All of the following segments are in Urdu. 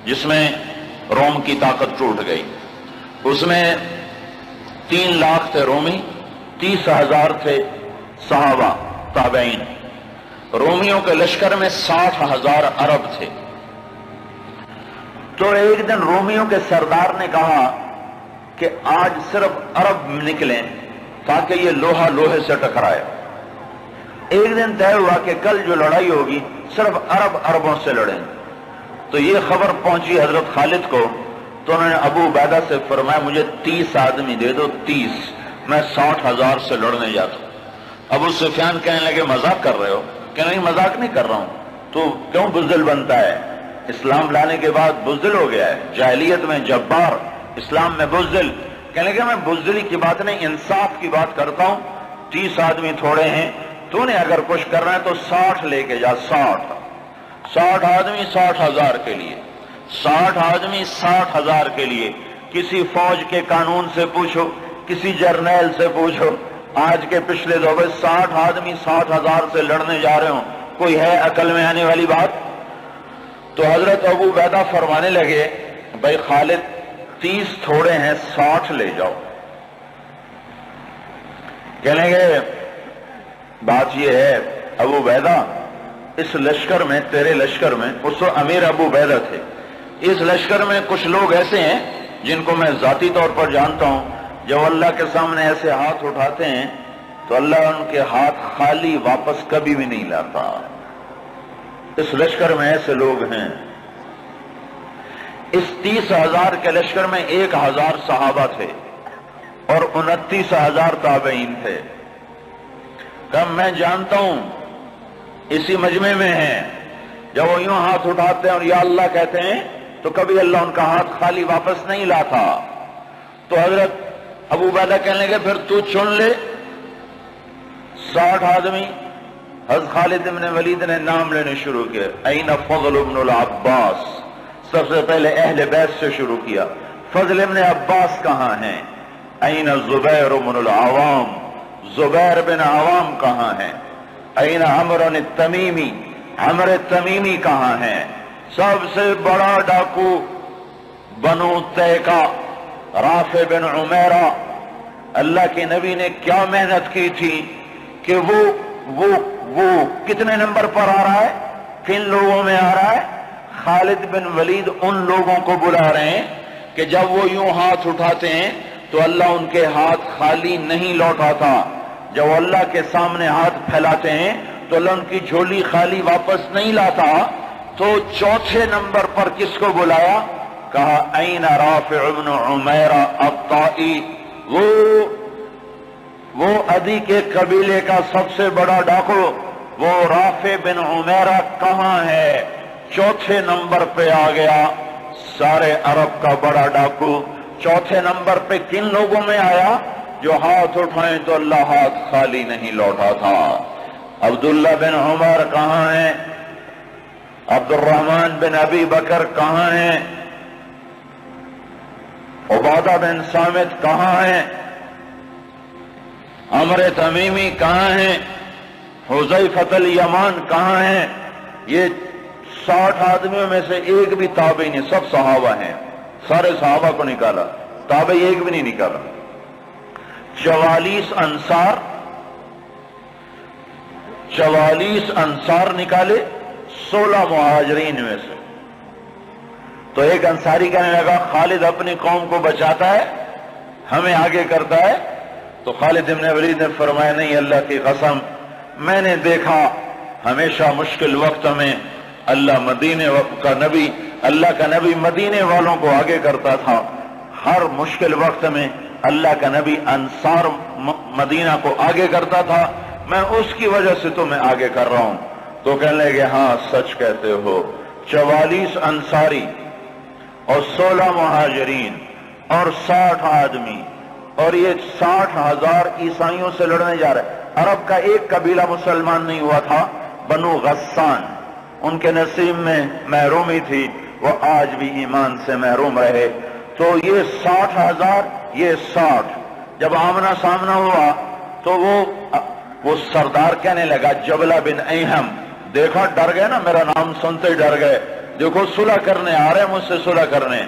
جس میں روم کی طاقت ٹوٹ گئی. اس میں 3 لاکھ تھے رومی، 30,000 تھے صحابہ تابعین. رومیوں کے لشکر میں 60,000 عرب تھے. تو ایک دن رومیوں کے سردار نے کہا کہ آج صرف عرب نکلیں تاکہ یہ لوہا لوہے سے ٹکرائے. ایک دن طے ہوا کہ کل جو لڑائی ہوگی صرف عرب عربوں سے لڑیں. تو یہ خبر پہنچی حضرت خالد کو، تو انہوں نے ابو عبیدہ سے فرمایا مجھے 30 آدمی دے دو، 30، میں 60,000 سے لڑنے جاتا ہوں. ابو سفیان کہنے لگے مذاق کر رہے ہو؟ کہ نہیں مذاق نہیں کر رہا ہوں. تو کیوں بزدل بنتا ہے؟ اسلام لانے کے بعد بزدل ہو گیا ہے، جاہلیت میں جبار، اسلام میں بزدل. کہنے لگے میں بزدلی کی بات نہیں، انصاف کی بات کرتا ہوں. 30 آدمی تھوڑے ہیں، تو نے اگر کچھ کرنا ہے تو 60 لے کے جا. 60 آدمی 60,000 کے لیے، 60 آدمی 60,000 کے لیے. کسی فوج کے قانون سے پوچھو، کسی جرنیل سے پوچھو، آج کے پچھلے دور میں 60 آدمی 60,000 سے لڑنے جا رہے ہوں، کوئی ہے عقل میں آنے والی بات؟ تو حضرت ابو عبیدہ فرمانے لگے بھائی خالد 30 تھوڑے ہیں، 60 لے جاؤ. کہنے گے بات یہ ہے ابو عبیدہ، اس لشکر میں، تیرے لشکر میں، اس وقت امیر ابو عبیدہ تھے، اس لشکر میں کچھ لوگ ایسے ہیں جن کو میں ذاتی طور پر جانتا ہوں، جب اللہ کے سامنے ایسے ہاتھ اٹھاتے ہیں تو اللہ ان کے ہاتھ خالی واپس کبھی بھی نہیں لاتا. اس لشکر میں ایسے لوگ ہیں. اس 30,000 کے لشکر میں 1,000 صحابہ تھے اور 29,000 تابعین تھے. کم میں جانتا ہوں اسی مجمع میں ہیں، جب وہ یوں ہاتھ اٹھاتے ہیں اور یا اللہ کہتے ہیں تو کبھی اللہ ان کا ہاتھ خالی واپس نہیں لاتا. تو حضرت ابو عبیدہ کہنے لگے پھر تو چن لے 60 آدمی. حضرت خالد بن ولید نے نام لینے شروع کیا. این فضل بن العباس، سب سے پہلے اہل بیت سے شروع کیا. فضل بن عباس کہاں ہیں؟ این زبیر بن العوام، زبیر بن عوام کہاں ہیں؟ این عمر التمیمی، عمر التمیمی کہاں ہیں؟ سب سے بڑا ڈاکو بنو تیکا، رافع بن عمیرہ. اللہ کے نبی نے کیا محنت کی تھی کہ وہ کتنے نمبر پر آ رہا ہے، کن لوگوں میں آ رہا ہے؟ خالد بن ولید ان لوگوں کو بلا رہے ہیں کہ جب وہ یوں ہاتھ اٹھاتے ہیں تو اللہ ان کے ہاتھ خالی نہیں لوٹاتا. جب اللہ کے سامنے ہاتھ پھیلاتے ہیں تو اللہ ان کی جھولی خالی واپس نہیں لاتا. تو چوتھے نمبر پر کس کو بلایا؟ کہا این رافع بن عمیرہ الطائی، وہ عدی کے قبیلے کا سب سے بڑا ڈاکو، وہ رافع بن عمیرہ کہاں ہے؟ چوتھے نمبر پہ آ گیا. سارے عرب کا بڑا ڈاکو چوتھے نمبر پہ کن لوگوں میں آیا؟ جو ہاتھ اٹھائیں تو اللہ ہاتھ خالی نہیں لوٹا تھا. عبداللہ بن عمر کہاں ہیں؟ عبد الرحمن بن ابی بکر کہاں ہیں؟ عبادہ بن صامت کہاں ہیں؟ عمر تمیمی کہاں ہیں؟ حذیفۃ الیمان کہاں ہیں؟ یہ 60 آدمیوں میں سے ایک بھی تابعی نہیں، سب صحابہ ہیں. سارے صحابہ کو نکالا، تابعی ایک بھی نہیں نکالا. 44 انصار نکالے 16 مہاجرین میں سے. تو ایک انصاری کہنے لگا خالد اپنی قوم کو بچاتا ہے، ہمیں آگے کرتا ہے. تو خالد بن ولید نے فرمایا نہیں، اللہ کی قسم میں نے دیکھا ہمیشہ مشکل وقت میں اللہ کا نبی مدینے والوں کو آگے کرتا تھا. ہر مشکل وقت میں اللہ کا نبی انصار مدینہ کو آگے کرتا تھا. میں اس کی وجہ سے تمہیں آگے کر رہا ہوں. تو کہنے لگے ہاں سچ کہتے ہو. 44 انصاری اور 16 مہاجرین اور 60 آدمی، اور یہ 60,000 عیسائیوں سے لڑنے جا رہے. عرب کا ایک قبیلہ مسلمان نہیں ہوا تھا، بنو غسان. ان کے نصیب میں محرومی تھی، وہ آج بھی ایمان سے محروم رہے. تو یہ 60,000، یہ 60. جب آمنا سامنا ہوا تو وہ سردار کہنے لگا جبلہ بن ایہم، دیکھا ڈر گئے نا، میرا نام سنتے ڈر گئے. دیکھو صلح کرنے آ رہے ہیں مجھ سے صلح کرنے،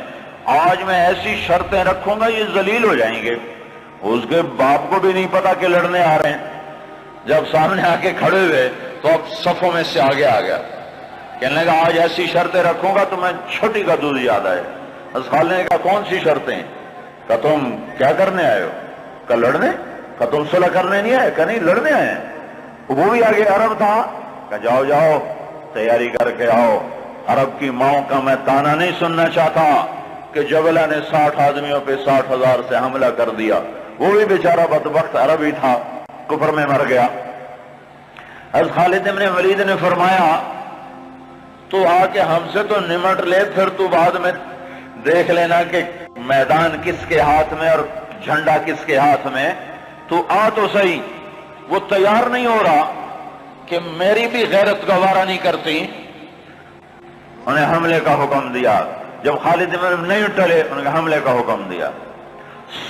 آج میں ایسی شرطیں رکھوں گا یہ ذلیل ہو جائیں گے۔ اس کے باپ کو بھی نہیں پتا کہ لڑنے آ رہے ہیں، جب سامنے آ کے کھڑے ہوئے تو اب صفوں میں سے آگے آ گیا، کہنے لگا آج ایسی شرطیں رکھوں گا تو میں چھوٹی کا دودھ یاد آئے۔ خالد نے کہا کون سی شرطیں؟ کہا تم کیا کرنے آئے ہو؟ کہا لڑنے۔ کہا تم صلح کرنے نہیں آئے؟ کہا نہیں لڑنے آئے ہیں۔ وہ بھی آگے عرب تھا، کہا جاؤ جاؤ تیاری کر کے آؤ، عرب کی ماؤں کا میں تانا نہیں سننا چاہتا کہ جبلہ نے 60 آدمیوں پہ 60,000 سے حملہ کر دیا۔ وہ بھی بیچارہ بدبخت عربی تھا، کفر میں مر گیا۔ حضرت خالد بن ولید نے فرمایا تو آ کے ہم سے تو نمٹ لے، پھر تو بعد میں دیکھ لینا کہ میدان کس کے ہاتھ میں اور جھنڈا کس کے ہاتھ میں، تو آ تو صحیح۔ وہ تیار نہیں ہو رہا کہ میری بھی غیرت گوارا نہیں کرتی، انہیں حملے کا حکم دیا۔ جب خالد بن نہیں ٹلے انہوں نے حملے کا حکم دیا۔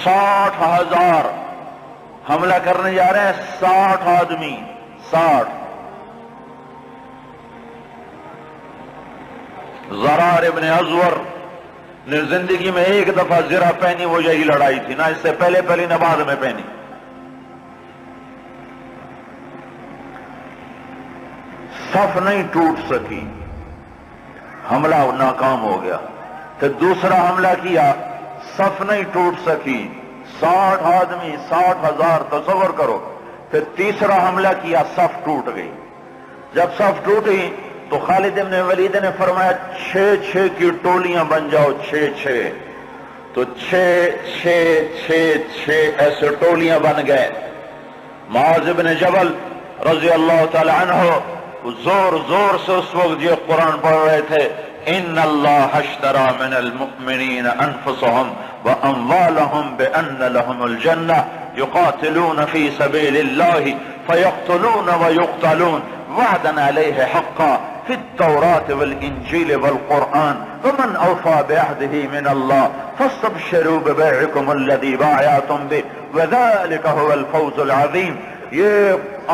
60,000 حملہ کرنے جا رہے ہیں، 60 آدمی، 60۔ زرار ابن ازور نے زندگی میں ایک دفعہ زرہ پہنی، وہ یہی لڑائی تھی، نہ اس سے پہلے پہلی نہ بعد میں پہنی۔ صف نہیں ٹوٹ سکی، حملہ ناکام ہو گیا۔ پھر دوسرا حملہ کیا، صف نہیں ٹوٹ سکی، 60 آدمی 60,000، تصور کرو۔ پھر تیسرا حملہ کیا، صف ٹوٹ گئی۔ جب صف ٹوٹی تو خالد بن ولید نے فرمایا 6 کی ٹولیاں بن جاؤ، 6 تو 6 ایسے ٹولیاں بن گئے۔ معاذ بن جبل رضی اللہ تعالی عنہ زور زور سے اس وقت یہ قرآن پڑھ رہے تھے، ان اللہ اشترى من المؤمنین انفسهم واموالهم بان لهم الجنہ یقاتلون فی سبیل اللہ فیقتلون ویقتلون وعدا علیہ حقا فی التوراة والانجیل والقرآن ومن اوفى بعهده من اللہ فاستبشروا ببيعكم الذی بايعتم به وذلك هو الفوز العظیم۔ یہ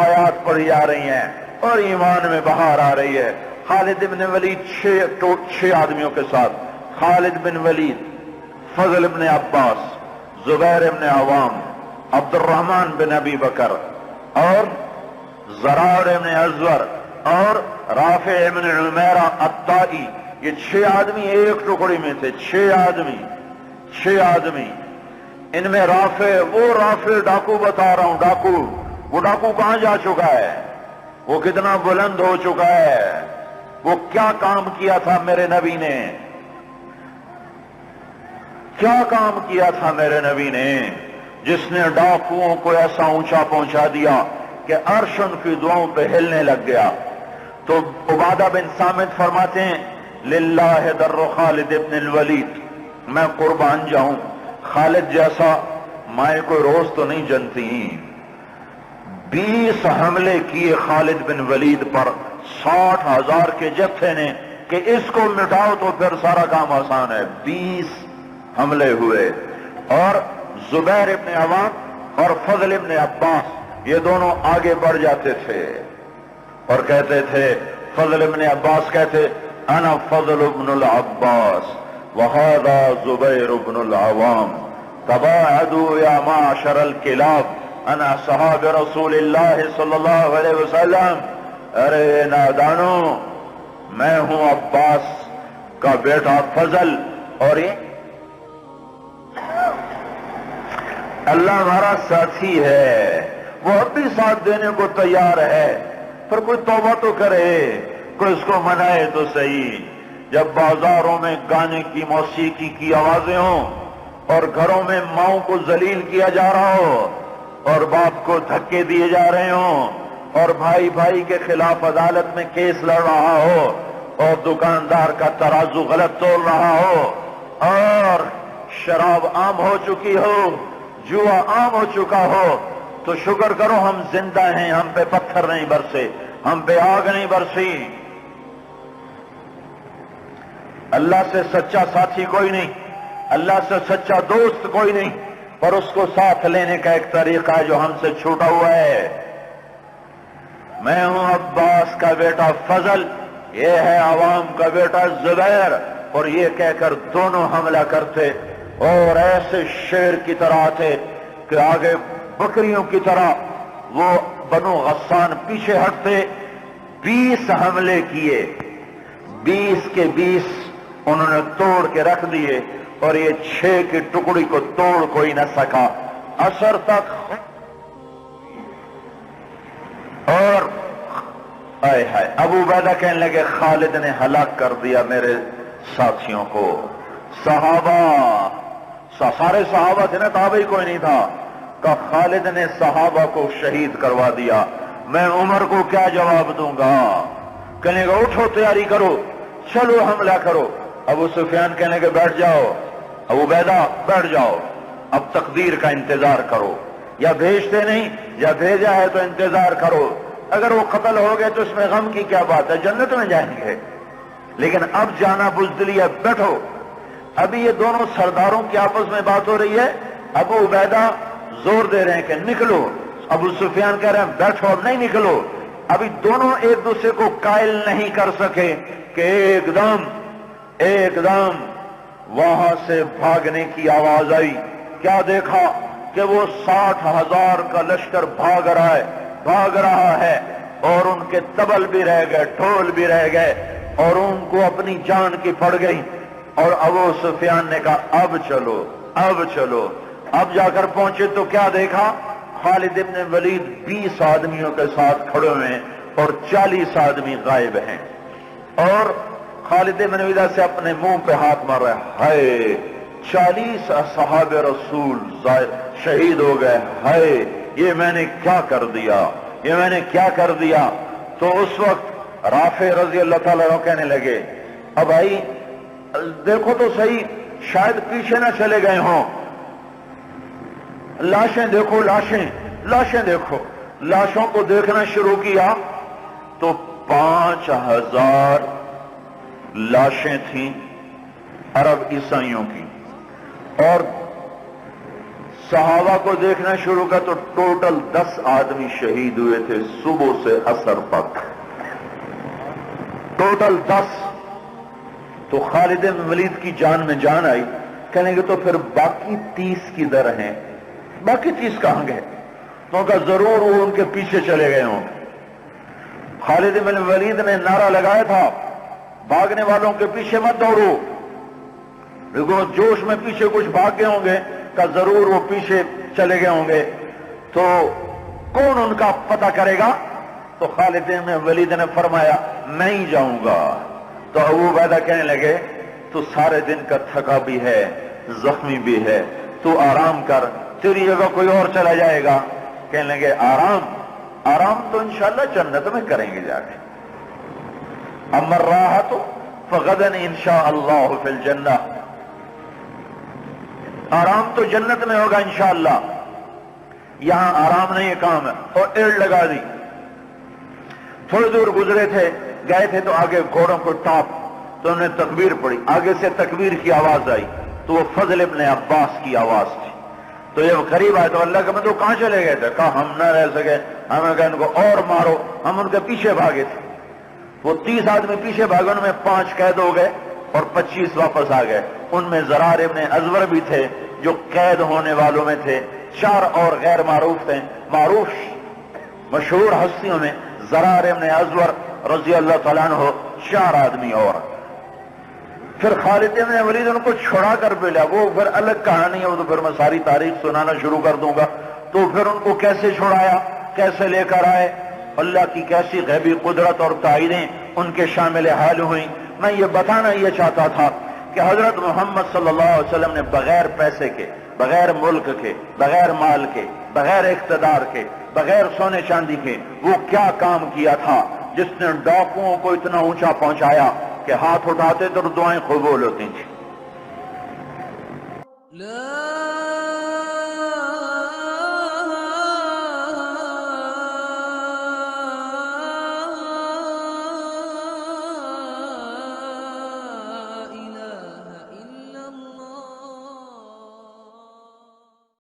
آیات پڑھی جا رہی ہیں اور ایمان میں بہار آ رہی ہے۔ خالد بن ولید 6 آدمیوں کے ساتھ، خالد بن ولید، فضل بن عباس، زبیر بن عوام، عبد الرحمن بن ابی بکر اور زرار بن ازور اور رافع بن عمیرہ الطائی، یہ 6 آدمی ایک ٹکڑی میں تھے۔ 6 آدمی، ان میں رافع ڈاکو بتا رہا ہوں، ڈاکو، وہ ڈاکو کہاں جا چکا ہے، وہ کتنا بلند ہو چکا ہے، وہ کیا کام کیا تھا میرے نبی نے، کیا کام کیا تھا میرے نبی نے، جس نے ڈاکوؤں کو ایسا اونچا پہنچا دیا کہ عرش ان کی دعاؤں پہ ہلنے لگ گیا۔ تو عبادہ بن صامت فرماتے ہیں للہ در خالد ابن الولید، میں قربان جاؤں، خالد جیسا مائیں کوئی روز تو نہیں جنتی۔ 20 حملے کیے خالد بن ولید پر 60,000 کے جتھے نے کہ اس کو مٹاؤ تو پھر سارا کام آسان ہے۔ 20 حملے ہوئے اور زبیر ابن عوام اور فضل ابن عباس یہ دونوں آگے بڑھ جاتے تھے اور کہتے تھے، فضل ابن عباس کہتے انا فضل ابن العباس وہذا زبیر ابن العوام تباعدوا یا معشر الکلاب انا صحاب رسول اللہ صلی اللہ علیہ وسلم۔ ارے نادانو، میں ہوں عباس کا بیٹا فضل اور یہ اللہ ہمارا ساتھی ہے، وہ اب بھی ساتھ دینے کو تیار ہے، پر کوئی توبہ تو کرے، کوئی اس کو منائے تو صحیح۔ جب بازاروں میں گانے کی موسیقی کی آوازیں ہوں اور گھروں میں ماؤں کو ذلیل کیا جا رہا ہو اور باپ کو دھکے دیے جا رہے ہوں اور بھائی بھائی کے خلاف عدالت میں کیس لڑ رہا ہو اور دکاندار کا ترازو غلط تول رہا ہو اور شراب عام ہو چکی ہو، جوا عام ہو چکا ہو، تو شکر کرو ہم زندہ ہیں، ہم پہ پتھر نہیں برسے، ہم پہ آگ نہیں برسی۔ اللہ سے سچا ساتھی کوئی نہیں، اللہ سے سچا دوست کوئی نہیں، پر اس کو ساتھ لینے کا ایک طریقہ ہے جو ہم سے چھوٹا ہوا ہے۔ میں ہوں عباس کا بیٹا فضل یہ ہے عوام کا بیٹا زبیر، اور یہ کہہ کر دونوں حملہ کرتے اور ایسے شیر کی طرح تھے کہ آگے بکریوں کی طرح وہ بنو غسان پیچھے ہٹتے۔ 20 حملے کیے، 20 کے 20 انہوں نے توڑ کے رکھ دیے، اور یہ 6 کی ٹکڑی کو توڑ کوئی نہ سکا عصر تک۔ اور آئے ہائے ابو عبیدہ کہنے لگے خالد نے ہلاک کر دیا میرے ساتھیوں کو۔ صحابہ سارے صحابہ تھے نا، تابعی کوئی نہیں تھا، کہ خالد نے صحابہ کو شہید کروا دیا، میں عمر کو کیا جواب دوں گا؟ کہنے گا اٹھو تیاری کرو، چلو حملہ کرو۔ ابو سفیان کہنے کے بیٹھ جاؤ، ابو عبیدہ بیٹھ جاؤ، اب تقدیر کا انتظار کرو، یا بھیجتے نہیں یا بھیجا ہے تو انتظار کرو، اگر وہ قتل ہو گئے تو اس میں غم کی کیا بات ہے، جنت میں جائیں گے، لیکن اب جانا بزدلی ہے، بیٹھو۔ ابھی یہ دونوں سرداروں کی آپس میں بات ہو رہی ہے، ابو عبیدہ زور دے رہے ہیں کہ نکلو، ابو سفیان کہہ رہے ہیں بیٹھو اب نہیں نکلو۔ ابھی دونوں ایک دوسرے کو قائل نہیں کر سکے کہ ایک دم وہاں سے بھاگنے کی آواز آئی۔ کیا دیکھا کہ وہ 60,000 کا لشکر بھاگ رہا ہے، اور ان کے طبل بھی رہ گئے، ڈھول بھی رہ گئے، اور ان کو اپنی جان کی پڑ گئی۔ اور ابو سفیان نے کہا اب چلو۔ اب جا کر پہنچے تو کیا دیکھا؟ خالد ابن ولید 20 آدمیوں کے ساتھ کھڑے ہوئے ہیں اور 40 آدمی غائب ہیں، اور خالد ابن ولید سے اپنے منہ پہ ہاتھ مار رہا ہے، ہائے 40 اصحاب رسول شہید ہو گئے، ہائے یہ میں نے کیا کر دیا۔ تو اس وقت رافع رضی اللہ تعالیٰ عنہ کہنے لگے اب بھائی دیکھو تو صحیح، شاید پیچھے نہ چلے گئے ہوں، لاشیں دیکھو، لاشیں دیکھو۔ لاشوں کو دیکھنا شروع کیا تو 5,000 لاشیں تھیں عرب عیسائیوں کی، اور صحابہ کو دیکھنا شروع کیا تو ٹوٹل 10 آدمی شہید ہوئے تھے صبح سے عصر تک، ٹوٹل 10۔ تو خالد بن ولید کی جان میں جان آئی، کہنے گے تو پھر باقی 30 کدھر ہیں؟ باقی 30 کہاں گئے؟ تو کہا ضرور وہ ان کے پیچھے چلے گئے ہوں۔ خالد بن ولید نے نعرہ لگایا تھا بھاگنے والوں کے پیچھے مت دوڑو، لیکن جوش میں پیچھے کچھ بھاگ گئے ہوں گے، کہ ضرور وہ پیچھے چلے گئے ہوں گے، تو کون ان کا پتہ کرے گا؟ تو خالد بن ولید نے فرمایا میں ہی جاؤں گا۔ تو ابو عبیدہ کہنے لگے تو سارے دن کا تھکا بھی ہے، زخمی بھی ہے، تو آرام کر، تیری جگہ کوئی اور چلا جائے گا۔ کہنے لگے آرام تو انشاءاللہ جنت میں کریں گے جا کے، اما الراحۃ فغدا انشاءاللہ فی الجنہ، آرام تو جنت میں ہوگا انشاءاللہ، یہاں آرام نہیں کام ہے۔ اور ایڑ لگا دی، تھوڑی دور گزرے تھے، گئے تھے تو آگے گھوڑوں کو ٹاپ، تو انہوں نے تکبیر پڑھی، آگے سے تکبیر کی آواز آئی تو وہ فضل ابن عباس کی آواز تھی۔ تو جب قریب آئے تو اللہ کے بندو کہاں چلے گئے تھے؟ کہا ہم نہ رہ سکے، ہمیں کہا ان کو اور مارو، ہم ان کے پیچھے بھاگے تھے۔ وہ 30 آدمی پیچھے بھاگے، ان میں 5 قید ہو گئے اور 25 واپس آ گئے۔ ان میں زرار ابن ازور بھی تھے جو قید ہونے والوں میں تھے، 4 اور غیر معروف تھے، معروف مشہور ہستیوں میں زرار ابن ازور رضی اللہ تعالیٰ عنہ، 4 آدمی اور۔ پھر خالد بن ولید ان کو چھڑا کر ملا، وہ پھر الگ کہانی ہے، وہ تو پھر میں ساری تاریخ سنانا شروع کر دوں گا۔ تو پھر ان کو کیسے چھڑایا، کیسے لے کر آئے، اللہ کی کیسی غیبی قدرت اور تائیدیں ان کے شامل حال ہوئیں۔ میں یہ بتانا یہ چاہتا تھا کہ حضرت محمد صلی اللہ علیہ وسلم نے بغیر پیسے کے، بغیر ملک کے، بغیر مال کے، بغیر اقتدار کے، بغیر سونے چاندی کے وہ کیا کام کیا تھا جس نے ڈاکوؤں کو اتنا اونچا پہنچایا کہ ہاتھ اٹھاتے تو دعائیں قبول ہوتی تھیں۔